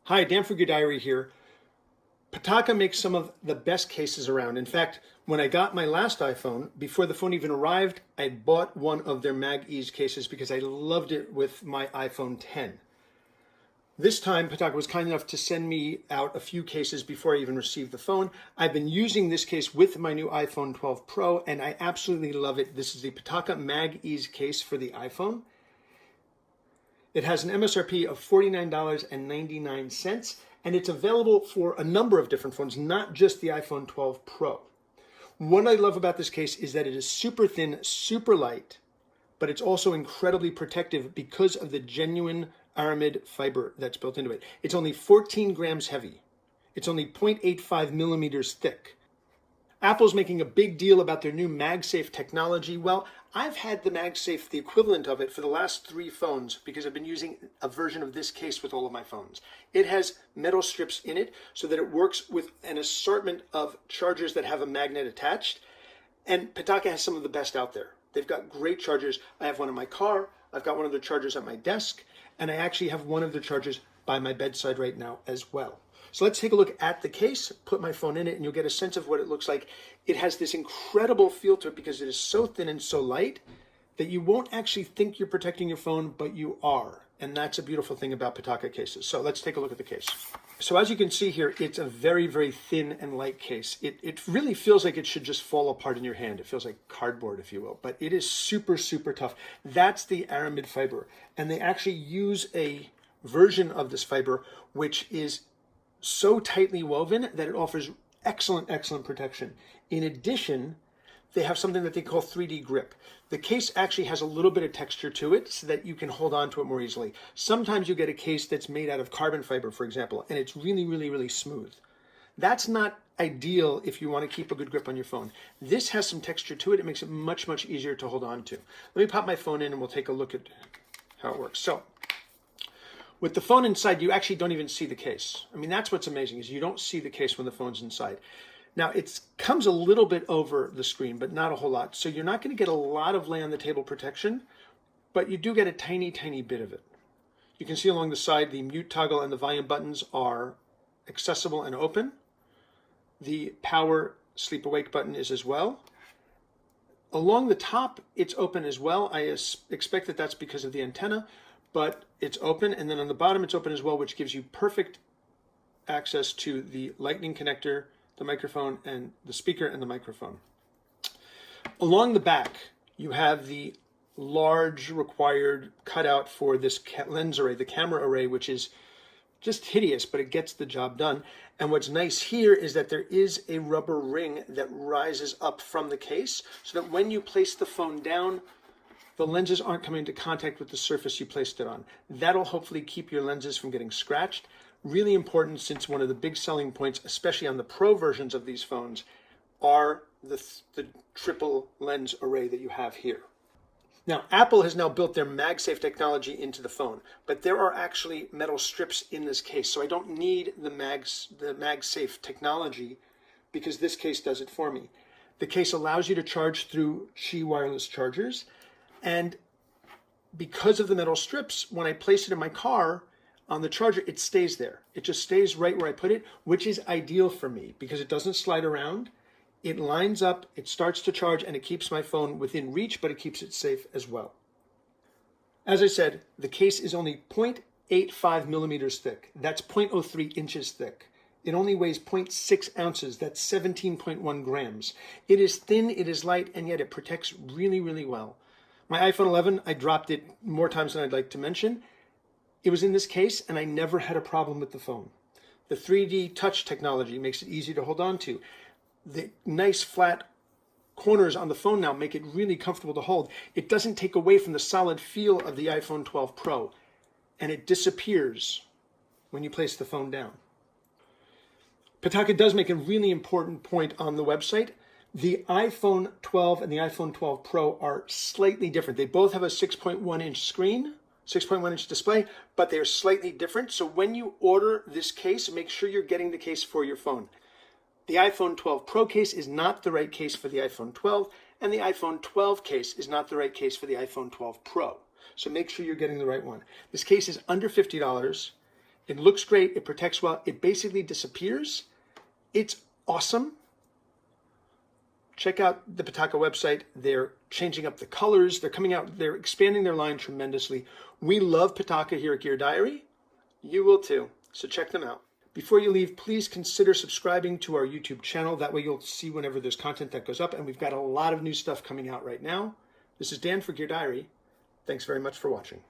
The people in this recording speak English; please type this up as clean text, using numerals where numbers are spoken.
Hi, Dan for Your Diary here. Pitaka makes some of the best cases around. In fact, when I got my last iPhone, before the phone even arrived, I bought one of their MagEZ cases because I loved it with my iPhone 10. This time, Pitaka was kind enough to send me out a few cases before I even received the phone. I've been using this case with my new iPhone 12 Pro, and I absolutely love it. This is the Pitaka MagEZ case for the iPhone. It has an MSRP of $49.99, and it's available for a number of different phones, not just the iPhone 12 Pro. What I love about this case is that it is super thin, super light, but it's also incredibly protective because of the genuine aramid fiber that's built into it. It's only 14 grams heavy. It's only 0.85 millimeters thick. Apple's making a big deal about their new MagSafe technology. Well, I've had the MagSafe, the equivalent of it, for the last 3 phones because I've been using a version of this case with all of my phones. It has metal strips in it so that it works with an assortment of chargers that have a magnet attached. And Pitaka has some of the best out there. They've got great chargers. I have one in my car. I've got one of their chargers at my desk. And I actually have one of their chargers by my bedside right now as well. So let's take a look at the case, put my phone in it, and you'll get a sense of what it looks like. It has this incredible feel to it because it is so thin and so light that you won't actually think you're protecting your phone, but you are. And that's a beautiful thing about Pitaka cases. So let's take a look at the case. So as you can see here, it's a very, very thin and light case. It really feels like it should just fall apart in your hand. It feels like cardboard, if you will, but it is super, super tough. That's the aramid fiber. And they actually use a version of this fiber, which is so tightly woven that it offers excellent, excellent protection. In addition, they have something that they call 3D grip. The case actually has a little bit of texture to it so that you can hold on to it more easily. Sometimes you get a case that's made out of carbon fiber, for example, and it's really, really, really smooth. That's not ideal if you want to keep a good grip on your phone. This has some texture to it. It makes it much, much easier to hold on to. Let me pop my phone in and we'll take a look at how it works. So, with the phone inside, you actually don't even see the case. I mean, that's what's amazing, is you don't see the case when the phone's inside. Now, it comes a little bit over the screen, but not a whole lot. So you're not going to get a lot of lay on the table protection, but you do get a tiny, tiny bit of it. You can see along the side, the mute toggle and the volume buttons are accessible and open. The power sleep awake button is as well. Along the top, it's open as well. I expect that that's because of the antenna, but it's open. And then on the bottom, it's open as well, which gives you perfect access to the lightning connector, the microphone, and the speaker and the microphone. Along the back, you have the large required cutout for this lens array, the camera array, which is just hideous, but it gets the job done. And what's nice here is that there is a rubber ring that rises up from the case so that when you place the phone down, the lenses aren't coming into contact with the surface you placed it on. That'll hopefully keep your lenses from getting scratched. Really important, since one of the big selling points, especially on the Pro versions of these phones, are the triple lens array that you have here. Now, Apple has now built their MagSafe technology into the phone, but there are actually metal strips in this case, so I don't need the MagSafe technology because this case does it for me. The case allows you to charge through Qi wireless chargers, and because of the metal strips, when I place it in my car on the charger, it stays there. It just stays right where I put it, which is ideal for me because it doesn't slide around. It lines up, it starts to charge, and it keeps my phone within reach, but it keeps it safe as well. As I said, the case is only 0.85 millimeters thick. That's 0.03 inches thick. It only weighs 0.6 ounces. That's 17.1 grams. It is thin, it is light, and yet it protects really, really well. My iPhone 11, I dropped it more times than I'd like to mention. It was in this case, and I never had a problem with the phone. The 3D touch technology makes it easy to hold on to. The nice flat corners on the phone now make it really comfortable to hold. It doesn't take away from the solid feel of the iPhone 12 Pro, and it disappears when you place the phone down. Pitaka does make a really important point on the website. The iPhone 12 and the iPhone 12 Pro are slightly different. They both have a 6.1 inch screen, 6.1 inch display, but they're slightly different. So when you order this case, make sure you're getting the case for your phone. The iPhone 12 Pro case is not the right case for the iPhone 12, and the iPhone 12 case is not the right case for the iPhone 12 Pro. So make sure you're getting the right one. This case is under $50. It looks great. It protects well. It basically disappears. It's awesome. Check out the Pitaka website. They're changing up the colors. They're coming out. They're expanding their line tremendously. We love Pitaka here at Gear Diary. You will too. So check them out. Before you leave, please consider subscribing to our YouTube channel. That way you'll see whenever there's content that goes up. And we've got a lot of new stuff coming out right now. This is Dan for Gear Diary. Thanks very much for watching.